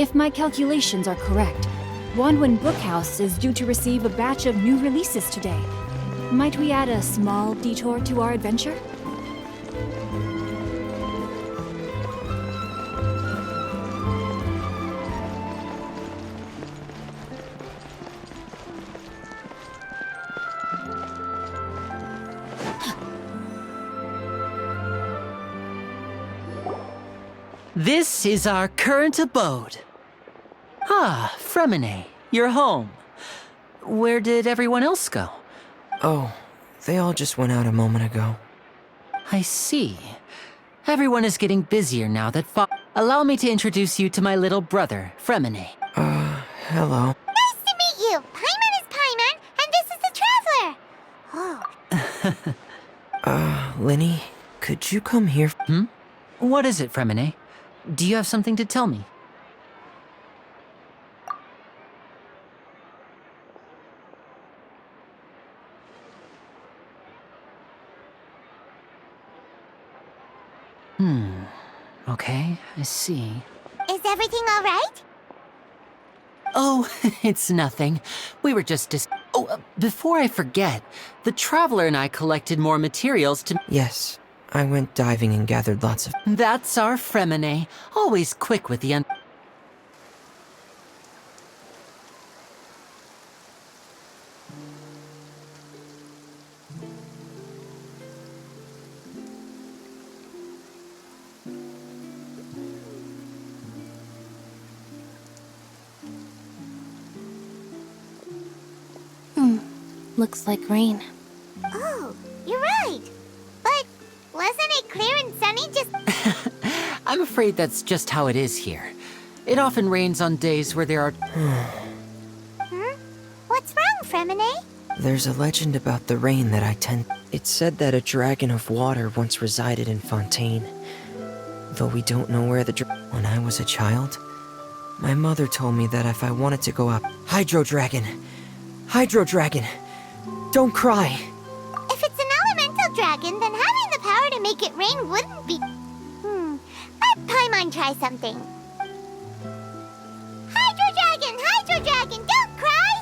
If my calculations are correct, Wanwen Bookhouse is due to receive a batch of new releases today. Might we add a small detour to our adventure? This is our current abode. Ah, Fremine, you're home. Where did everyone else go? Oh, they all just went out a moment ago. I see. Everyone is getting busier now that Allow me to introduce you to my little brother, Fremine. Hello. Nice to meet you! Paimon is Paimon, and this is the Traveler! Oh. Linny, could you come here? What is it, Fremine? Do you have something to tell me? Okay, I see. Is everything all right? Oh, it's nothing. We were just before I forget, the Traveler and I collected more materials to— Yes, I went diving and gathered lots of— That's our Fremine, always quick with the Looks like rain. Oh, you're right. But wasn't it clear and sunny just— I'm afraid that's just how it is here. It often rains on days where there are— What's wrong, Fremine? There's a legend about the rain that I tend— It said that a dragon of water once resided in Fontaine. Though we don't know where When I was a child, my mother told me that if I wanted to go up— Hydro Dragon! Hydro Dragon! Don't cry! If it's an elemental dragon, then having the power to make it rain wouldn't be— Let Paimon try something. Hydro Dragon, don't cry!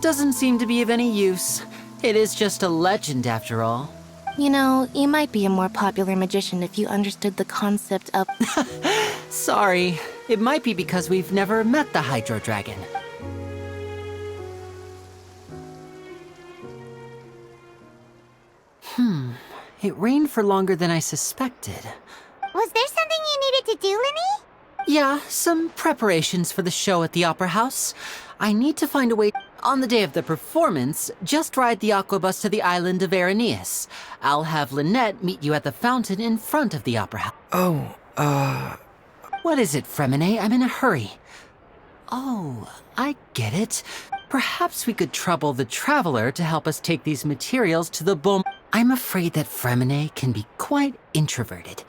Doesn't seem to be of any use. It is just a legend after all. You know, you might be a more popular magician if you understood the concept of— Sorry. It might be because we've never met the Hydro Dragon. It rained for longer than I suspected. Was there something you needed to do, Linny? Yeah, some preparations for the show at the Opera House. I need to find a way— On the day of the performance, just ride the aquabus to the island of Araneus. I'll have Lynette meet you at the fountain in front of the Opera House. Oh, What is it, Fremine? I'm in a hurry. Oh, I get it. Perhaps we could trouble the Traveler to help us take these materials to the Bom— I'm afraid that Fremine can be quite introverted.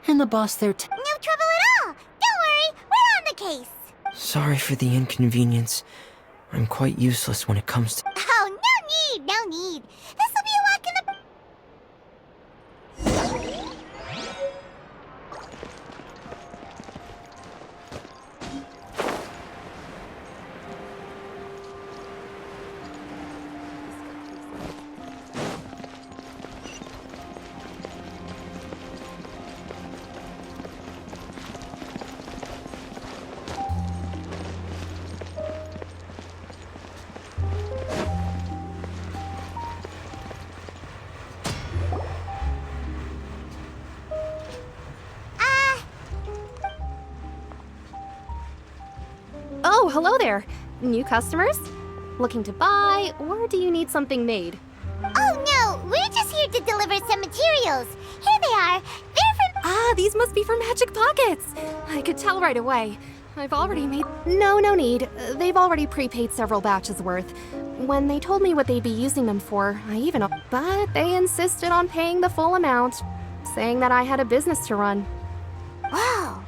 And the boss there— No trouble at all! Don't worry, we're on the case! sorry for the inconvenience. I'm quite useless when it comes to— Oh, no need! This'll be a walk in the— Oh, hello there. New customers? Looking to buy, or do you need something made? Oh no, we're just here to deliver some materials. Here they are. They're from— Ah, these must be for Magic Pockets. I could tell right away. I've already made— No need. They've already prepaid several batches worth. When they told me what they'd be using them for, I even— But they insisted on paying the full amount, saying that I had a business to run. Wow.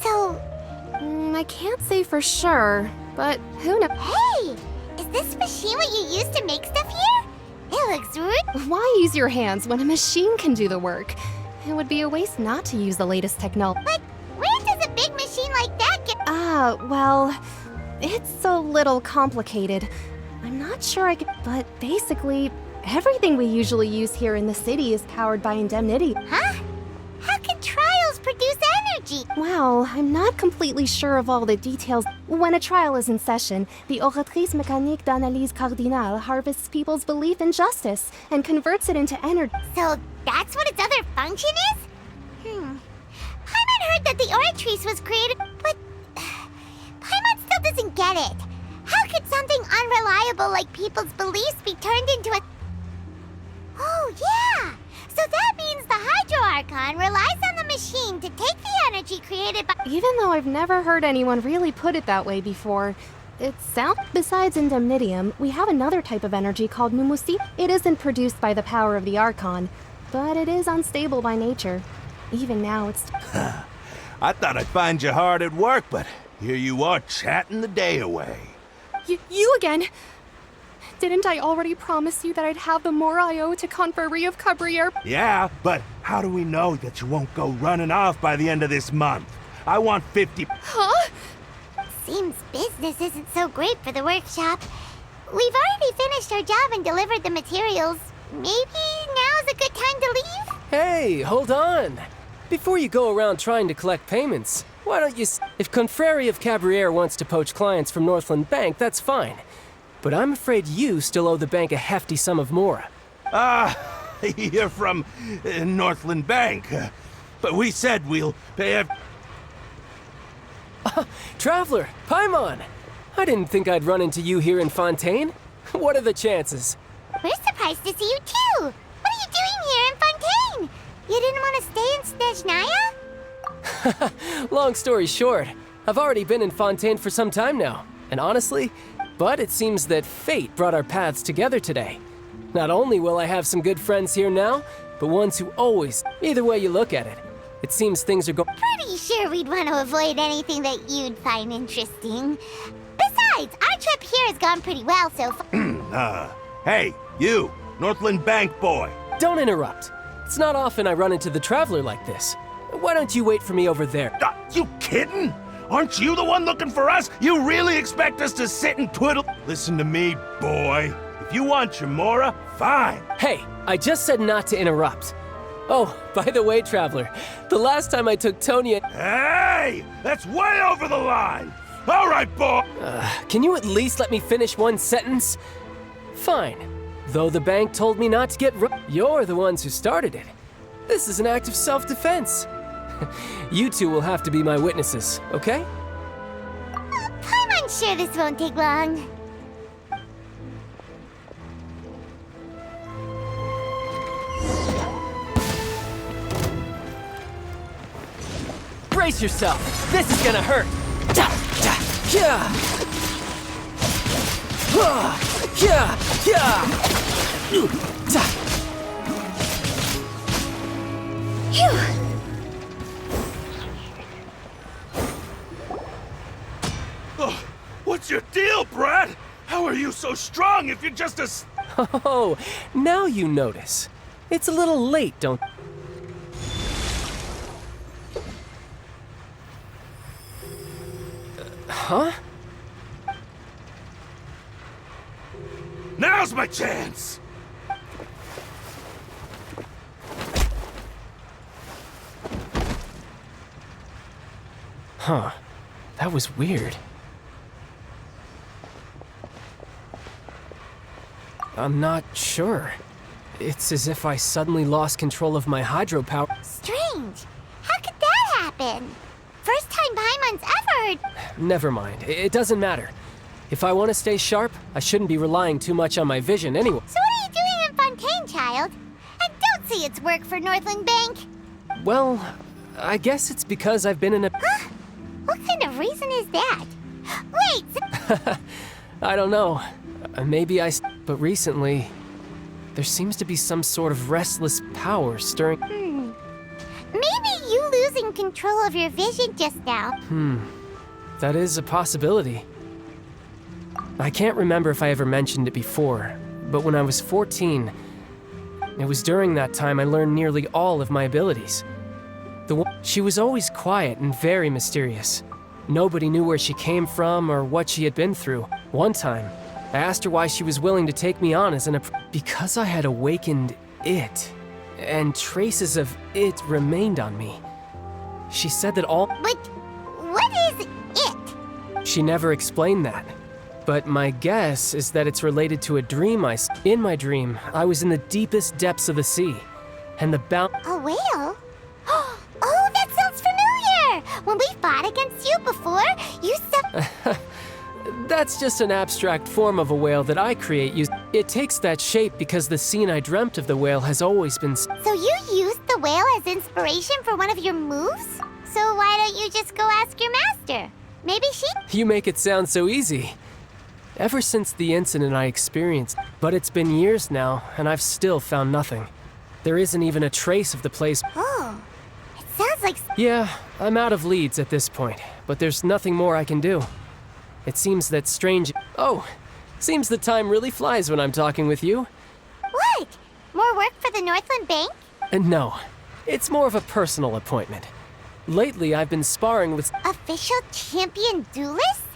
So, I can't say for sure, but who knows? hey! Is this machine what you use to make stuff here? It That looks rude. Why use your hands when a machine can do the work? It would be a waste not to use the latest technology. But where does a big machine like that get? Well, it's a little complicated. I'm not sure I could, but basically, everything we usually use here in the city is powered by indemnity. Huh? How can trials produce energy? Well, I'm not completely sure of all the details. When a trial is in session, the Oratrice Mécanique d'Analyse Cardinale harvests people's belief in justice and converts it into energy. So that's what its other function is? Paimon heard that the Oratrice was created, but Paimon still doesn't get it. How could something unreliable like people's beliefs be turned into a... Oh, yeah! So that means the Hydro Archon relies on the machine to take the energy created by... Even though I've never heard anyone really put it that way before, it sounds... Besides indemnitium, we have another type of energy called pneumocy. It isn't produced by the power of the Archon, but it is unstable by nature. Even now, it's... I thought I'd find you hard at work, but here you are chatting the day away. You again! Didn't I already promise you that I'd have the more I owe to Confrérie of Cabriere? Yeah, but how do we know that you won't go running off by the end of this month? I want 50... Huh? Seems business isn't so great for the workshop. We've already finished our job and delivered the materials. Maybe now's a good time to leave? Hey, hold on. Before you go around trying to collect payments, why don't you... If Confrérie of Cabriere wants to poach clients from Northland Bank, that's fine. But I'm afraid you still owe the bank a hefty sum of mora. You're from Northland Bank. But we said we'll pay Traveler, Paimon! I didn't think I'd run into you here in Fontaine. What are the chances? We're surprised to see you too! What are you doing here in Fontaine? You didn't want to stay in Snezhnaya? Long story short, I've already been in Fontaine for some time now. And honestly, but it seems that fate brought our paths together today. Not only will I have some good friends here now, but ones who always, either way you look at it, it seems things are going... Pretty sure we'd want to avoid anything that you'd find interesting. Besides, our trip here has gone pretty well so far. Hey, you, Northland Bank boy. Don't interrupt. It's not often I run into the Traveler like this. Why don't you wait for me over there? You kidding? Aren't you the one looking for us? You really expect us to sit and twiddle? Listen to me, boy. If you want your mora, fine. Hey, I just said not to interrupt. Oh, by the way, Traveler, the last time I took Tony and... Hey! That's way over the line! All right, boy! Can you at least let me finish one sentence? Fine. Though the bank told me not to get... You're the ones who started it. This is an act of self-defense. You two will have to be my witnesses, okay? I'm sure this won't take long. Brace yourself! This is gonna hurt! What's your deal, Brad? How are you so strong if you're just a... Oh, now you notice. It's a little late, don't... Huh? Now's my chance! Huh. That was weird. I'm not sure. It's as if I suddenly lost control of my hydropower. Strange. How could that happen? First time Paimon's ever... Never mind. It doesn't matter. If I want to stay sharp, I shouldn't be relying too much on my vision anyway. So what are you doing in Fontaine, child? And don't say it's work for Northland Bank. Well, I guess it's because I've been in a... Huh? What kind of reason is that? Wait! I don't know. Maybe But recently, there seems to be some sort of restless power stirring... Maybe you losing control of your vision just now. That is a possibility. I can't remember if I ever mentioned it before, but when I was 14, it was during that time I learned nearly all of my abilities. She was always quiet and very mysterious. Nobody knew where she came from or what she had been through. One time, I asked her why she was willing to take me on as an because I had awakened it, and traces of it remained on me. She said that all— But what is it? She never explained that. But my guess is that it's related to a dream In my dream, I was in the deepest depths of the sea, and the A whale? Oh, that sounds familiar! When we fought against you before, you said— That's just an abstract form of a whale that I create. It takes that shape because the scene I dreamt of the whale has always been— So you used the whale as inspiration for one of your moves? So why don't you just go ask your master? Maybe she— You make it sound so easy. Ever since the incident I experienced, but it's been years now, and I've still found nothing. There isn't even a trace of the place. Oh, it sounds like— Yeah, I'm out of leads at this point, but there's nothing more I can do. It seems that strange— Oh, seems the time really flies when I'm talking with you. What? More work for the Northland Bank? No, it's more of a personal appointment. Lately, I've been sparring with— Official champion duelists?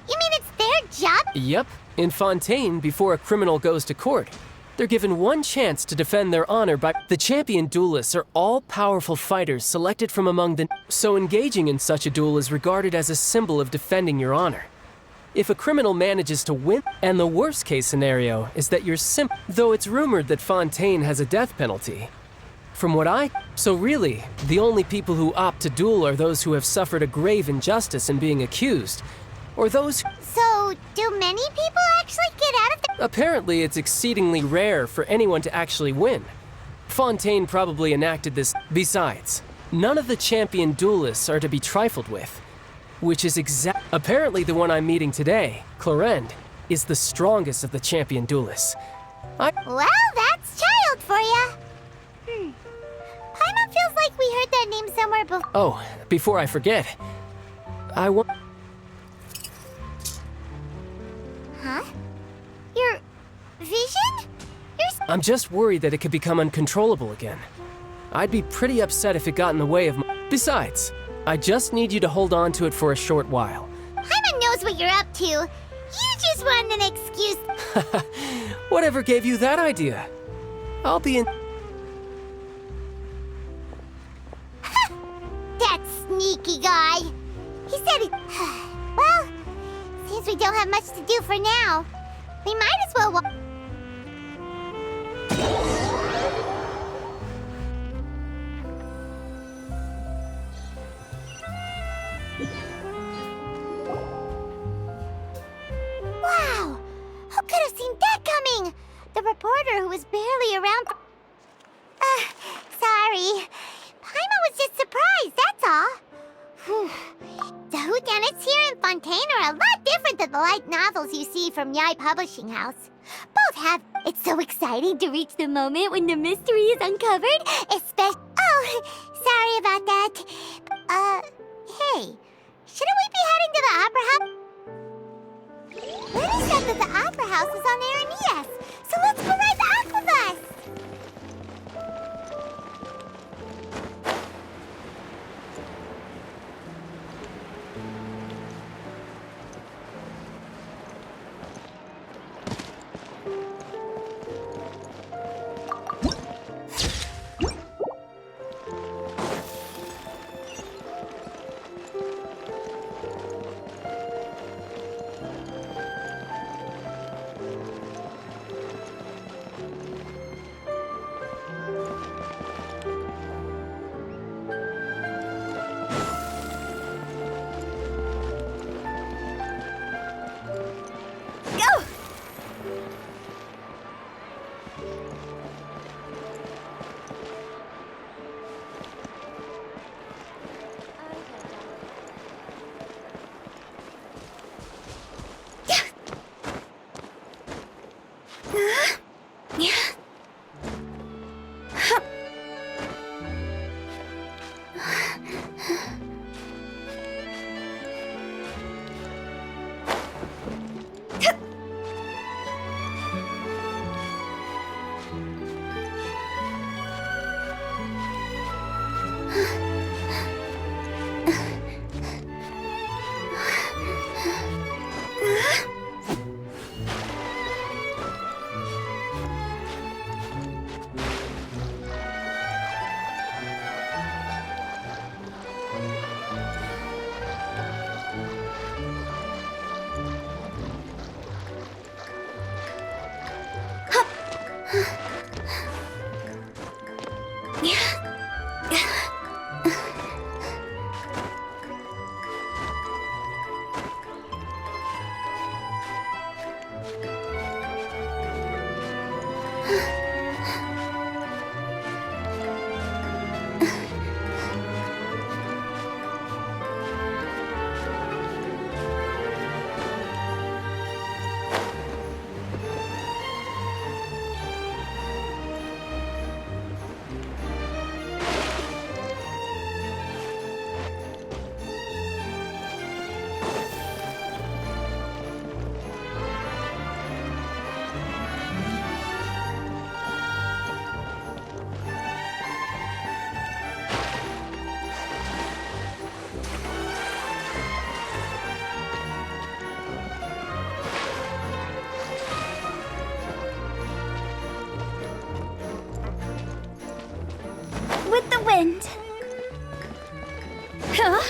You mean it's their job? Yep, in Fontaine, before a criminal goes to court, they're given one chance to defend their honor by— The champion duelists are all-powerful fighters selected from among the— So engaging in such a duel is regarded as a symbol of defending your honor. If a criminal manages to win— And the worst-case scenario is that you're Though it's rumored that Fontaine has a death penalty. From what So really, the only people who opt to duel are those who have suffered a grave injustice in being accused, or those— So, do many people actually get out of the— Apparently, it's exceedingly rare for anyone to actually win. Fontaine probably enacted this. Besides, none of the champion duelists are to be trifled with, which is Apparently, the one I'm meeting today, Clorend, is the strongest of the champion duelists. Well, that's child for ya. Paimon feels like we heard that name somewhere before. Oh, before I forget, I want— Huh? Your vision? I'm just worried that it could become uncontrollable again. I'd be pretty upset if it got in the way of my— Besides, I just need you to hold on to it for a short while. Paimon knows what you're up to. You just want an excuse. Whatever gave you that idea? I'll be in— That sneaky guy. He said he— Well, since we don't have much to do for now, we might as well Wow! Who could have seen that coming? The reporter who was barely around for— sorry. Paimon was just surprised, that's all. The whodunits here in Fontaine are a lot different than the light novels you see from Yai Publishing House. Both have— It's so exciting to reach the moment when the mystery is uncovered, especially— Oh, sorry about that. Hey, shouldn't we be heading to the Opera House? Lenny said that the Opera House is on Aranias, so let's go ride the Aquabus! With the wind. Huh?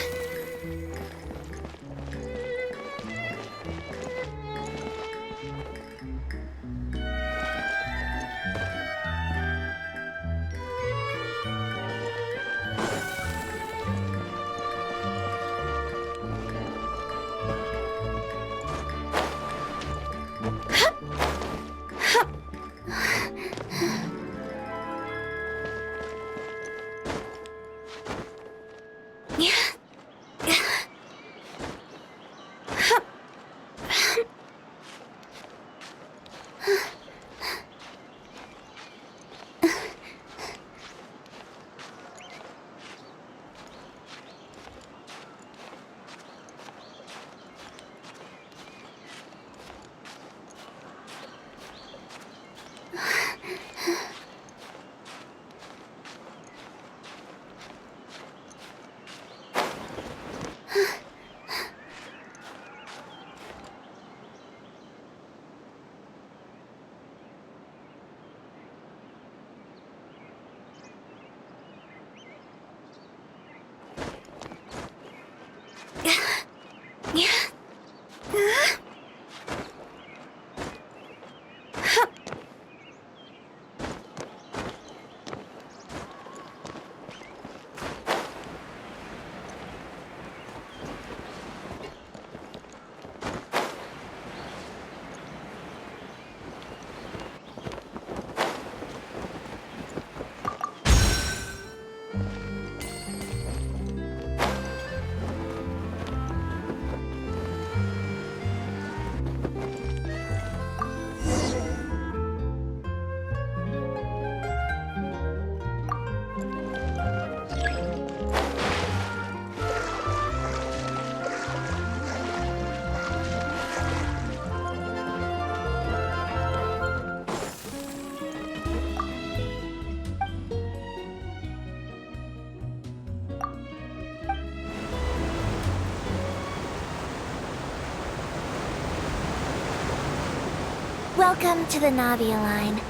Welcome to the Navia line.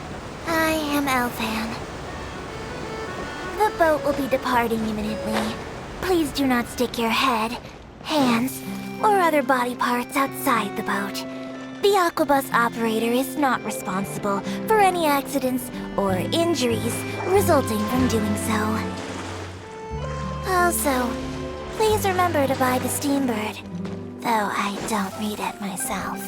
I am Elfan. The boat will be departing imminently. Please do not stick your head, hands, or other body parts outside the boat. The Aquabus operator is not responsible for any accidents or injuries resulting from doing so. Also, please remember to buy the Steambird, though I don't read it myself.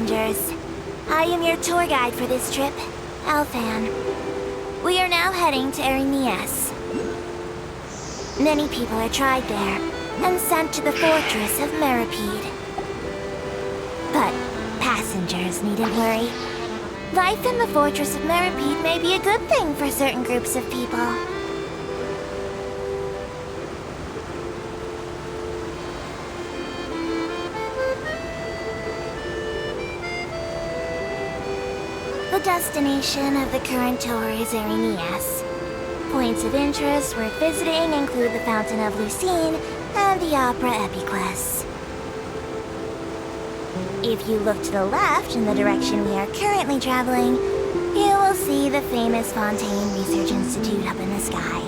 passengers. I am your tour guide for this trip, Alfan. We are now heading to Erinias. Many people are tried there and sent to the fortress of Meripede. But passengers needn't worry. Life in the fortress of Meripede may be a good thing for certain groups of people. The destination of the current tour is Erinias. Points of interest worth visiting include the Fountain of Lucine and the Opera Epiclese. If you look to the left in the direction we are currently traveling, you will see the famous Fontaine Research Institute up in the sky.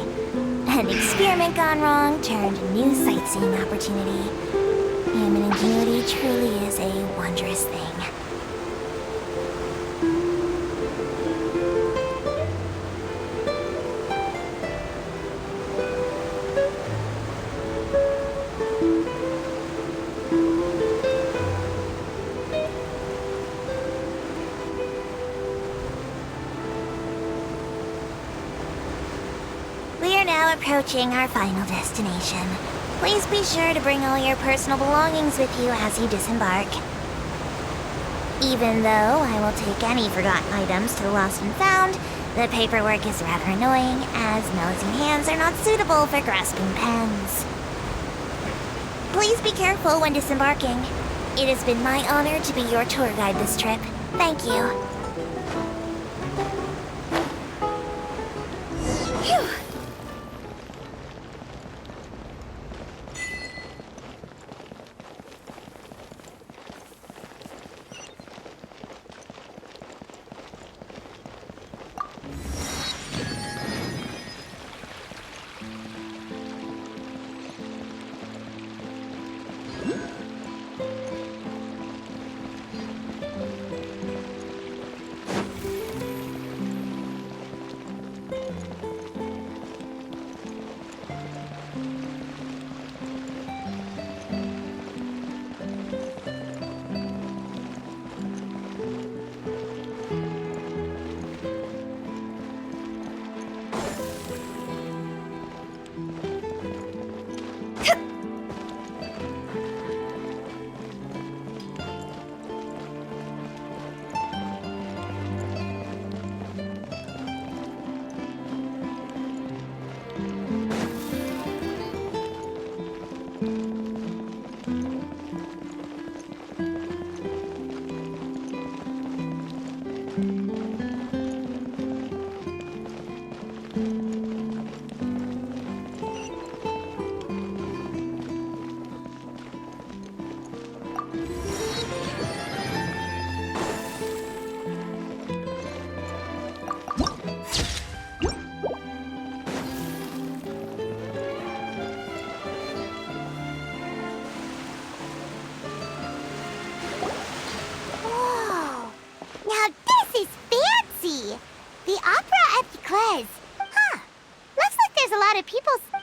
An experiment gone wrong turned a new sightseeing opportunity. Human ingenuity truly is a wondrous thing. Approaching our final destination. Please be sure to bring all your personal belongings with you as you disembark. Even though I will take any forgotten items to the lost and found, the paperwork is rather annoying, as nosy hands are not suitable for grasping pens. Please be careful when disembarking. It has been my honor to be your tour guide this trip. Thank you. Phew.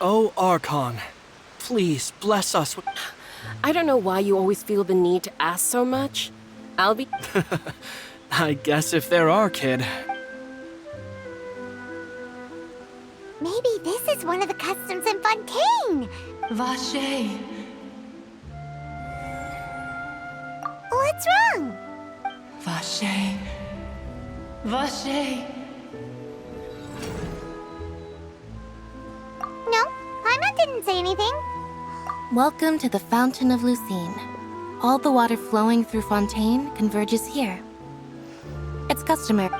Oh, Archon, please bless us with... I don't know why you always feel the need to ask so much. I'll be... I guess if there are, kid. Maybe this is one of the customs in Fontaine! Vache. What's wrong? Vache. Vache. No, Paimon didn't say anything. Welcome to the Fountain of Lucine. All the water flowing through Fontaine converges here. It's customary.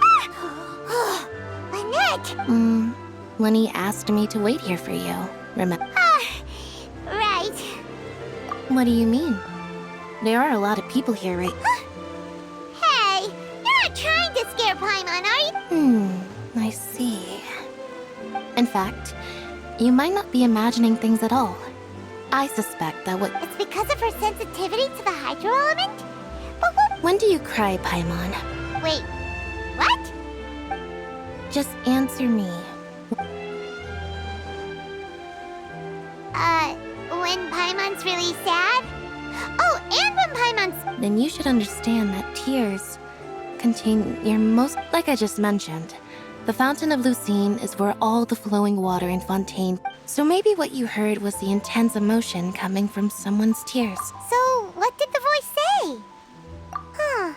Lynette! Lenny asked me to wait here for you, remember? Right. What do you mean? There are a lot of people here, right? Hey, you're not trying to scare Paimon, are you? I see. In fact, you might not be imagining things at all. I suspect that what... It's because of her sensitivity to the hydro element? But what... When do you cry, Paimon? Wait, what? Just answer me. When Paimon's really sad? Oh, and when Paimon's then you should understand that tears contain your most... Like I just mentioned, the Fountain of Lucine is where all the flowing water in Fontaine... So maybe what you heard was the intense emotion coming from someone's tears. So, what did the voice say? Huh.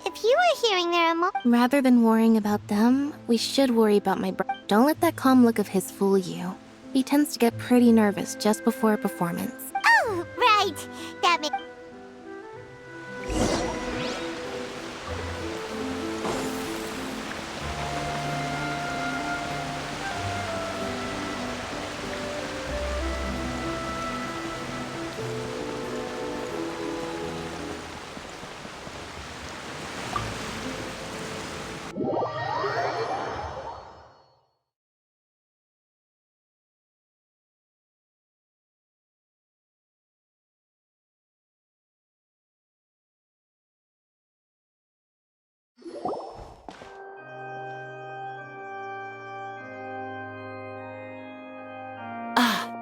If you were hearing their Rather than worrying about them, we should worry about my brother. Don't let that calm look of his fool you. He tends to get pretty nervous just before a performance. Oh, right. That makes...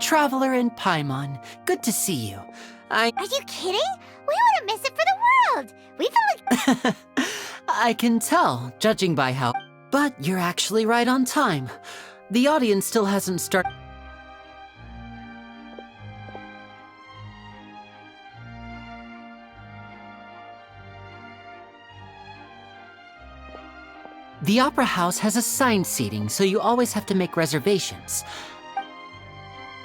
Traveler in Paimon, good to see you. Are you kidding? We wouldn't miss it for the world! We've been I can tell, judging by how... But you're actually right on time. The audience still hasn't started... The Opera House has assigned seating, so you always have to make reservations.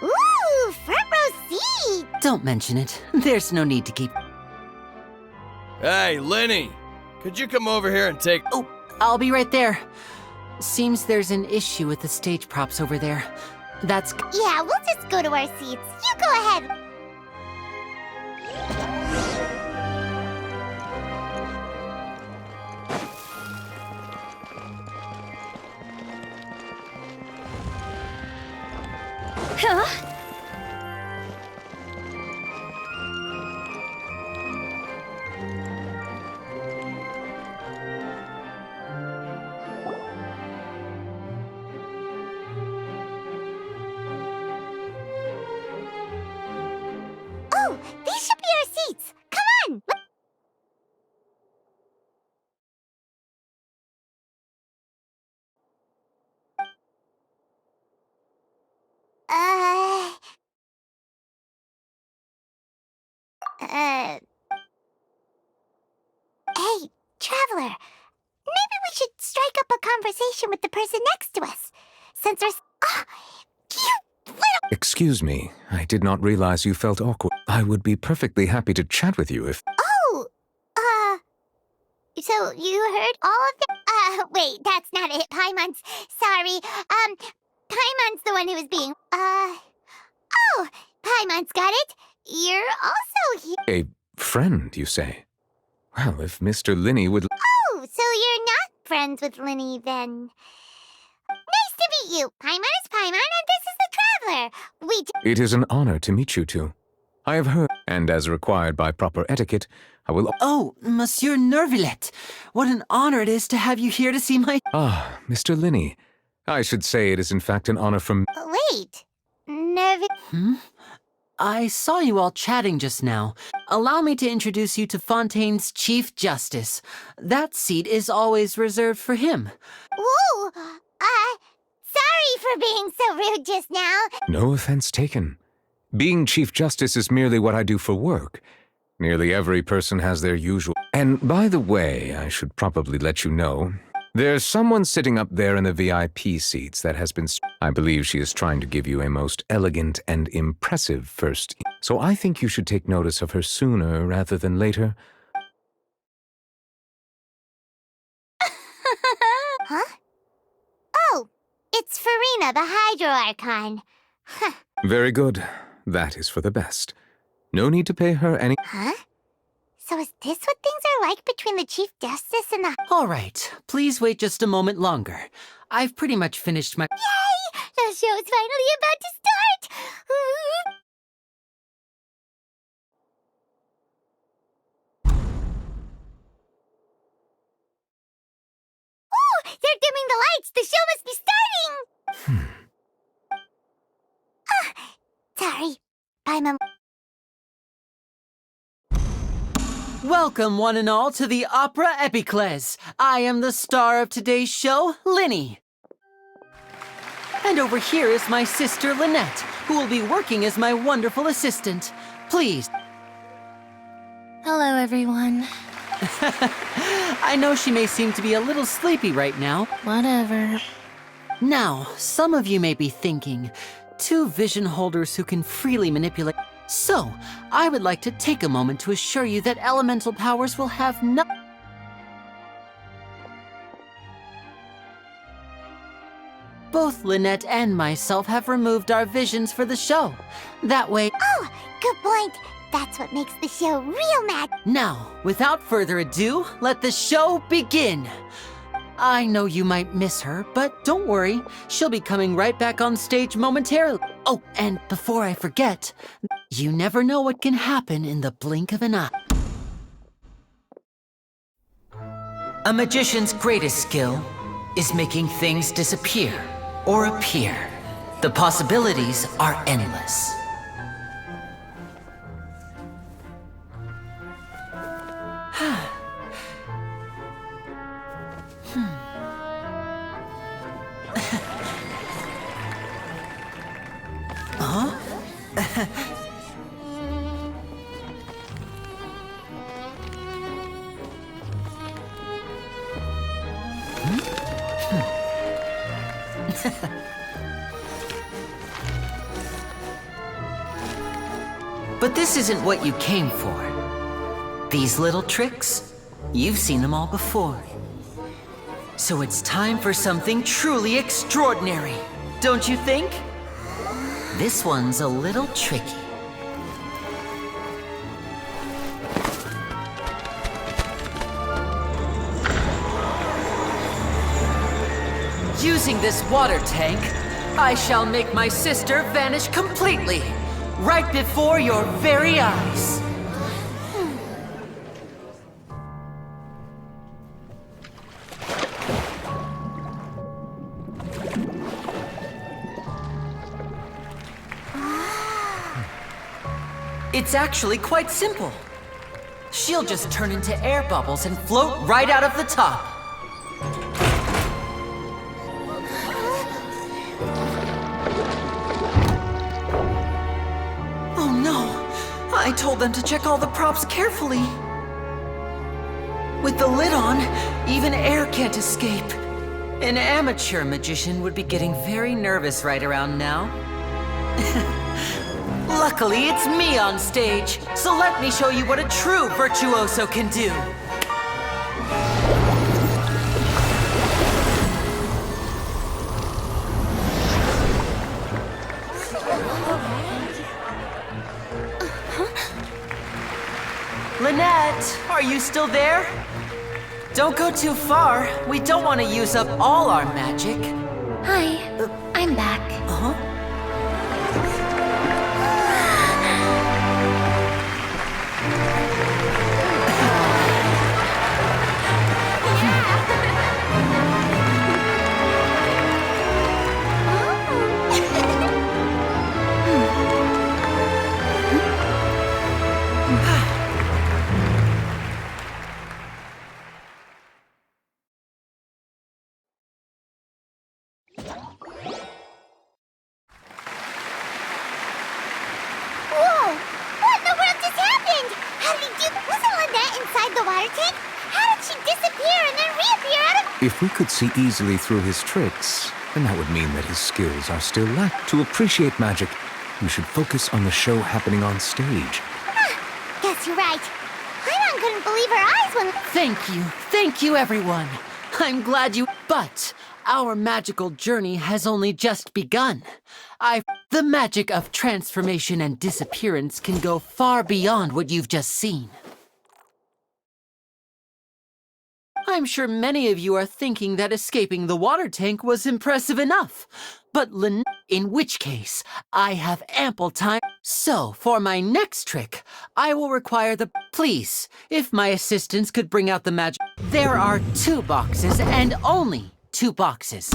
Ooh, front row seat! Don't mention it. There's no need to keep... Hey, Lenny! Could you come over here and take... Oh, I'll be right there. Seems there's an issue with the stage props over there. That's... Yeah, we'll just go to our seats. You go ahead. Huh? Oh, these should be our seats. Come on. Hey, traveler. Maybe we should strike up a conversation with the person next to us. Since there's... you little... Excuse me, I did not realize you felt awkward. I would be perfectly happy to chat with you if... Oh, so you heard all of that? Wait, that's not it, Paimon's. Sorry, Paimon's the one who was being... Oh, Paimon's got it. You're also here. A friend, you say? Well, if Mr. Linney would... Oh, so you're not friends with Linny, then. Nice to meet you. Paimon is Paimon, and this is the Traveler. It is an honor to meet you two. I have heard, and as required by proper etiquette, I will... Oh, Monsieur Nervillet. What an honor it is to have you here to see my... Ah, Mr. Linney. I should say it is in fact an honor from... Wait. Nervous... I saw you all chatting just now. Allow me to introduce you to Fontaine's Chief Justice. That seat is always reserved for him. Whoa! Sorry for being so rude just now. No offense taken. Being Chief Justice is merely what I do for work. Nearly every person has their usual... And by the way, I should probably let you know, there's someone sitting up there in the VIP seats that has been... I believe she is trying to give you a most elegant and impressive first... So I think you should take notice of her sooner rather than later. Huh? Oh, it's Farina, the Hydro Archon. Very good. That is for the best. No need to pay her any... Huh? So is this what things are like between the Chief Justice and the... All right, please wait just a moment longer. I've pretty much finished my... Yay! The show's finally about to start! Oh, they're dimming the lights! The show must be starting! Sorry. Bye, Mom. Welcome, one and all, to the Opera Epiclese. I am the star of today's show, Linny. And over here is my sister, Lynette, who will be working as my wonderful assistant. Please. Hello, everyone. I know she may seem to be a little sleepy right now. Whatever. Now, some of you may be thinking, two vision holders who can freely manipulate. So, I would like to take a moment to assure you that elemental powers will have no... Both Lynette and myself have removed our visions for the show. That way... Oh, good point. That's what makes the show real mad. Now, without further ado, let the show begin. I know you might miss her, but don't worry. She'll be coming right back on stage momentarily. Oh, and before I forget, you never know what can happen in the blink of an eye. A magician's greatest skill is making things disappear or appear. The possibilities are endless. But this isn't what you came for. These little tricks, you've seen them all before. So it's time for something truly extraordinary, don't you think? This one's a little tricky. Using this water tank, I shall make my sister vanish completely, right before your very eyes. It's actually quite simple. She'll just turn into air bubbles and float right out of the top. Oh no! I told them to check all the props carefully. With the lid on, even air can't escape. An amateur magician would be getting very nervous right around now. Luckily, it's me on stage, so let me show you what a true virtuoso can do. Lynette, are you still there? Don't go too far. We don't want to use up all our magic. Hi, I'm back. Uh-huh. If we could see easily through his tricks, then that would mean that his skills are still lacked. To appreciate magic, you should focus on the show happening on stage. Guess you're right. Paimon couldn't believe her eyes when... Thank you, everyone. I'm glad you... But our magical journey has only just begun. The magic of transformation and disappearance can go far beyond what you've just seen. I'm sure many of you are thinking that escaping the water tank was impressive enough. But in which case, I have ample time. So, for my next trick, I will require the... Please, if my assistants could bring out the magic... There are 2 boxes, and only 2 boxes.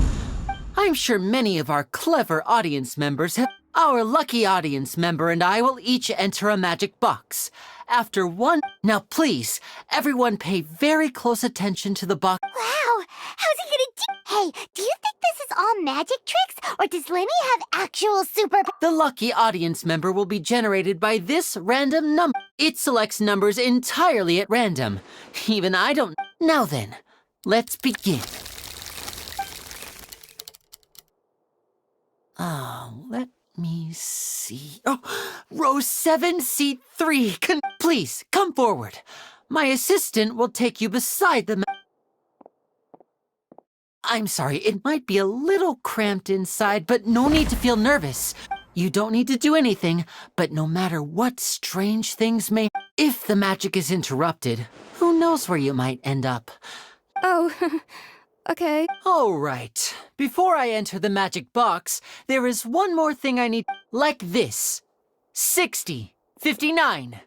I'm sure many of our clever audience members have... Our lucky audience member and I will each enter a magic box. After one... Now please, everyone pay very close attention to the box. Wow, how's he gonna do? Hey, do you think this is all magic tricks, or does Lenny have actual super... The lucky audience member will be generated by this random number. It selects numbers entirely at random. Even I don't... Now then, let's begin. Let me see. Oh, row 7, seat 3. Please, come forward. My assistant will take you beside the... I'm sorry, it might be a little cramped inside, but no need to feel nervous. You don't need to do anything, but no matter what strange things may... If the magic is interrupted, who knows where you might end up? Oh, okay. All right. Before I enter the magic box, there is one more thing I need... Like this. 60, 59,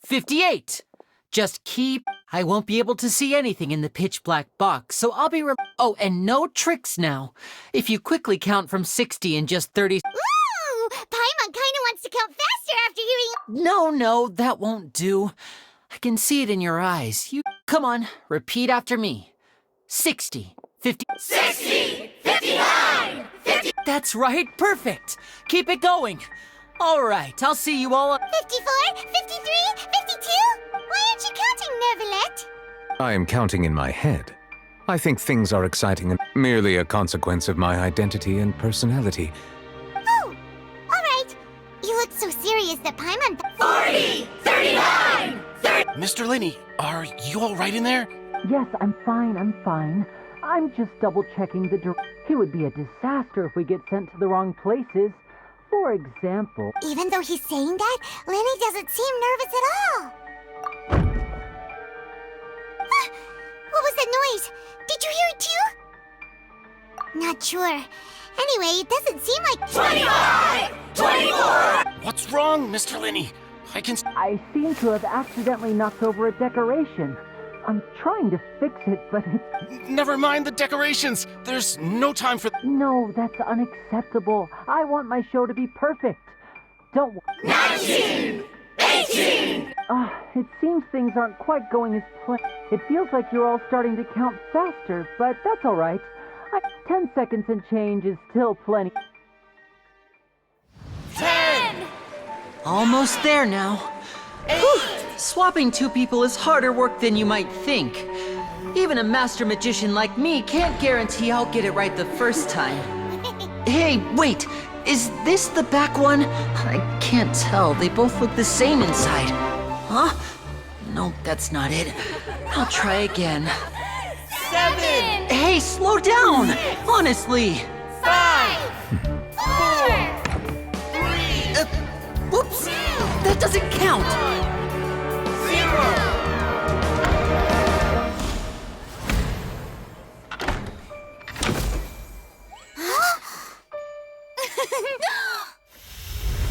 58. Just keep... I won't be able to see anything in the pitch-black box, so I'll be... Oh, and no tricks now. If you quickly count from 60 in just 30... Ooh! Paimon kinda wants to count faster after hearing... No, that won't do. I can see it in your eyes. Come on, repeat after me. 60, 50... 60, 59, 50... That's right, perfect. Keep it going. All right, I'll see you all... 54, 53, 52? Why aren't you counting, Nervalet? I am counting in my head. I think things are exciting and merely a consequence of my identity and personality. Oh, all right. You look so serious that Paimon... 40, 39, 30... Mr. Lenny, are you all right in there? Yes, I'm fine. I'm just double-checking the... It would be a disaster if we get sent to the wrong places. For example... Even though he's saying that, Lenny doesn't seem nervous at all. What was that noise? Did you hear it too? Not sure. Anyway, it doesn't seem like... 25, 24... What's wrong, Mr. Lenny? I seem to have accidentally knocked over a decoration. I'm trying to fix it, but it's... Never mind the decorations. There's no time for... No, that's unacceptable. I want my show to be perfect. Don't... 19, 18... It seems things aren't quite going as planned. It feels like you're all starting to count faster, but that's all right. 10 seconds and change is still plenty. 10, Almost there now. Whew. Swapping two people is harder work than you might think. Even a master magician like me can't guarantee I'll get it right the first time. Hey, wait! Is this the back one? I can't tell. They both look the same inside. Huh? No, that's not it. I'll try again. 7, Hey, slow down! Honestly! 5, 4, 3, Whoops! That doesn't count! 0.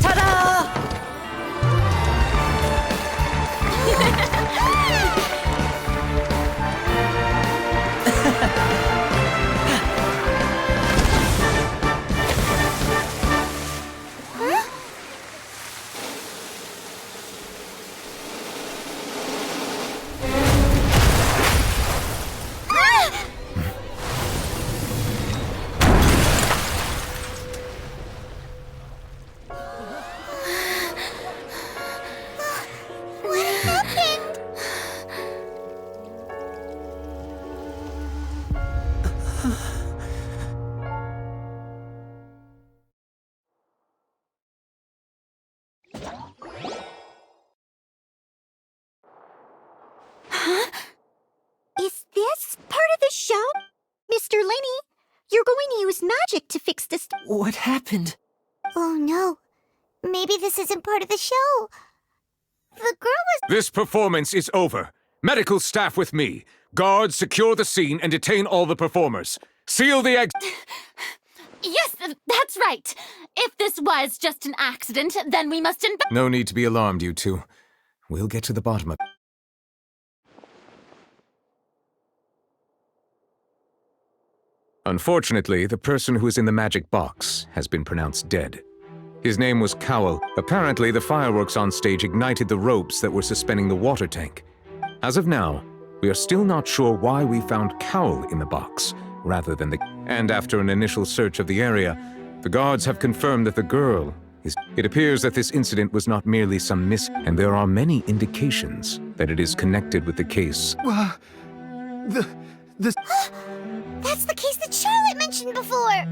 Ta-da! What happened? Is this part of the show? Mr. Lenny, you're going to use magic to fix this... What happened? Oh no. Maybe this isn't part of the show. The girl was... This performance is over. Medical staff with me. Guards, secure the scene and detain all the performers. Seal the exit. Yes, that's right. If this was just an accident, then we must No need to be alarmed, you two. We'll get to the bottom of it. Unfortunately, the person who is in the magic box has been pronounced dead. His name was Cowell. Apparently, the fireworks on stage ignited the ropes that were suspending the water tank. As of now, we are still not sure why we found Cowell in the box, rather than the... And after an initial search of the area, the guards have confirmed that the girl is... It appears that this incident was not merely some and there are many indications that it is connected with the case. That's the case that Charlotte mentioned before.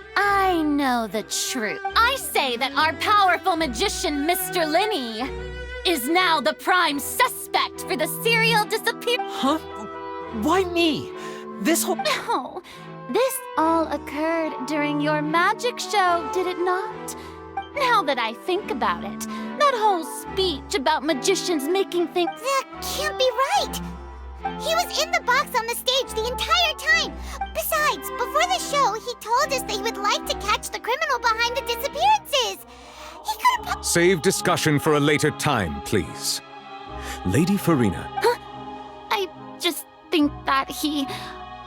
I know the truth. I say that our powerful magician, Mr. Linney, is now the prime suspect for the serial disappearance. Huh? Why me? No, this all occurred during your magic show, did it not? Now that I think about it, that whole speech about magicians making things... That can't be right! He was in the box on the stage the entire time! Besides, before the show, he told us that he would like to catch the criminal behind the disappearances! He could have... Save discussion for a later time, please. Lady Farina. Huh? I just think that he...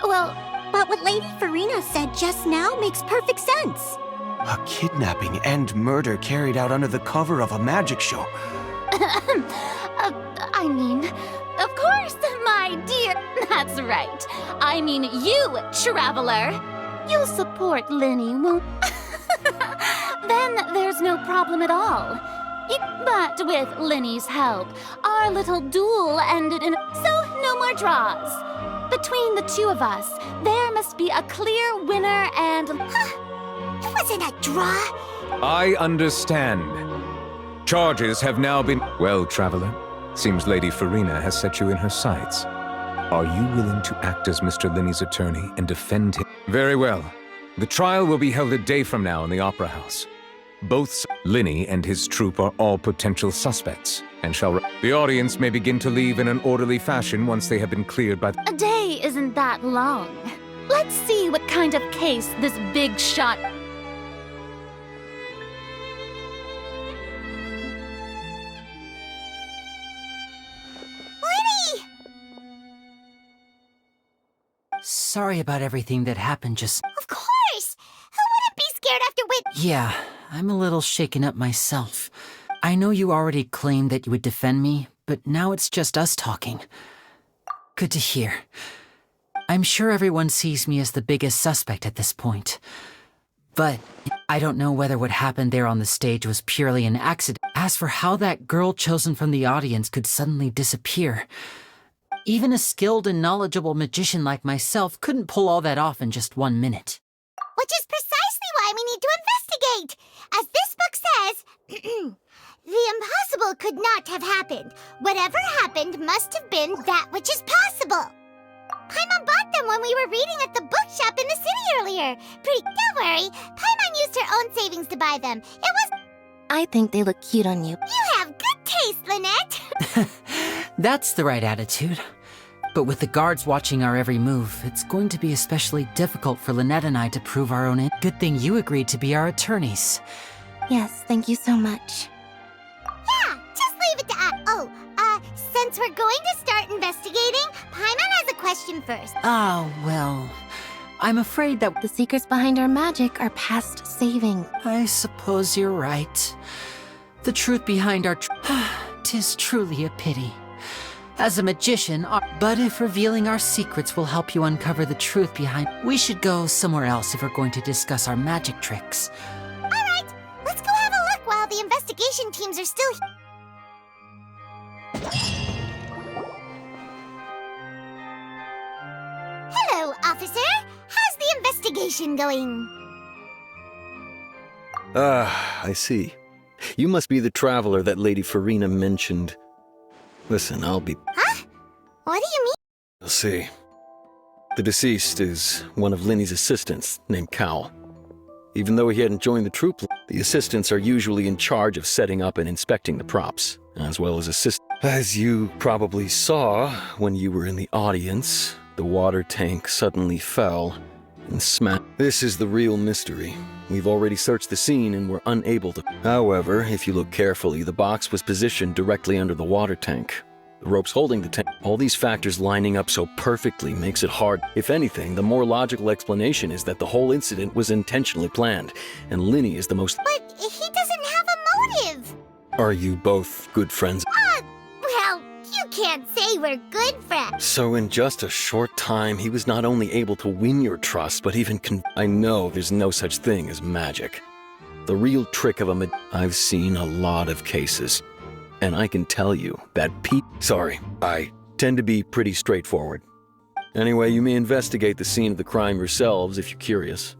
Well... But what Lady Farina said just now makes perfect sense. A kidnapping and murder carried out under the cover of a magic show. I mean, of course, my dear. That's right. I mean you, traveler. You'll support Linny, won't... Then there's no problem at all. But with Linny's help, our little duel ended in... So no more draws. Between the two of us, there must be a clear winner and... It wasn't a draw. I understand. Charges have now been... Well, traveler, seems Lady Farina has set you in her sights. Are you willing to act as Mr. Linney's attorney and defend him? Very well. The trial will be held a day from now in the Opera House. Both Linney and his troupe are all potential suspects, and shall... The audience may begin to leave in an orderly fashion once they have been cleared by... A day isn't that long. Let's see what kind of case this big shot... Sorry about everything that happened just... Of course! Who wouldn't be scared after Yeah, I'm a little shaken up myself. I know you already claimed that you would defend me, but now it's just us talking. Good to hear. I'm sure everyone sees me as the biggest suspect at this point. But I don't know whether what happened there on the stage was purely an accident. As for how that girl chosen from the audience could suddenly disappear, even a skilled and knowledgeable magician like myself couldn't pull all that off in just 1 minute. Which is precisely why we need to investigate! As this book says, the impossible could not have happened. Whatever happened must have been that which is possible. Paimon bought them when we were reading at the bookshop in the city earlier. Don't worry, Paimon used her own savings to buy them. It was... I think they look cute on you. You have good taste, Lynette! That's the right attitude. But with the guards watching our every move, it's going to be especially difficult for Lynette and I to prove our own... Good thing you agreed to be our attorneys. Yes, thank you so much. Yeah, just leave it to us. Since we're going to start investigating, Paimon has a question first. Oh, well... I'm afraid that... The secrets behind our magic are past saving. I suppose you're right. The truth behind our... 'Tis truly a pity. As a magician, but if revealing our secrets will help you uncover the truth behind... We should go somewhere else if we're going to discuss our magic tricks. All right, let's go have a look while the investigation teams are still here. Hello, officer. How's the investigation going? I see. You must be the traveler that Lady Farina mentioned. Listen, I'll be... Huh? What do you mean? You'll see. The deceased is one of Linny's assistants, named Cal. Even though he hadn't joined the troupe, the assistants are usually in charge of setting up and inspecting the props, as well as assist... As you probably saw when you were in the audience, the water tank suddenly fell and smashed. This is the real mystery. We've already searched the scene and were unable to... However, if you look carefully, the box was positioned directly under the water tank. The ropes holding the tank. All these factors lining up so perfectly makes it hard. If anything, the more logical explanation is that the whole incident was intentionally planned, and Linny is the most— But he doesn't have a motive! Are you both good friends? Well, you can't say we're good friends. So in just a short time, he was not only able to win your trust, but even I know there's no such thing as magic. The real trick of I've seen a lot of cases. And I can tell you that Sorry, I tend to be pretty straightforward. Anyway, you may investigate the scene of the crime yourselves if you're curious.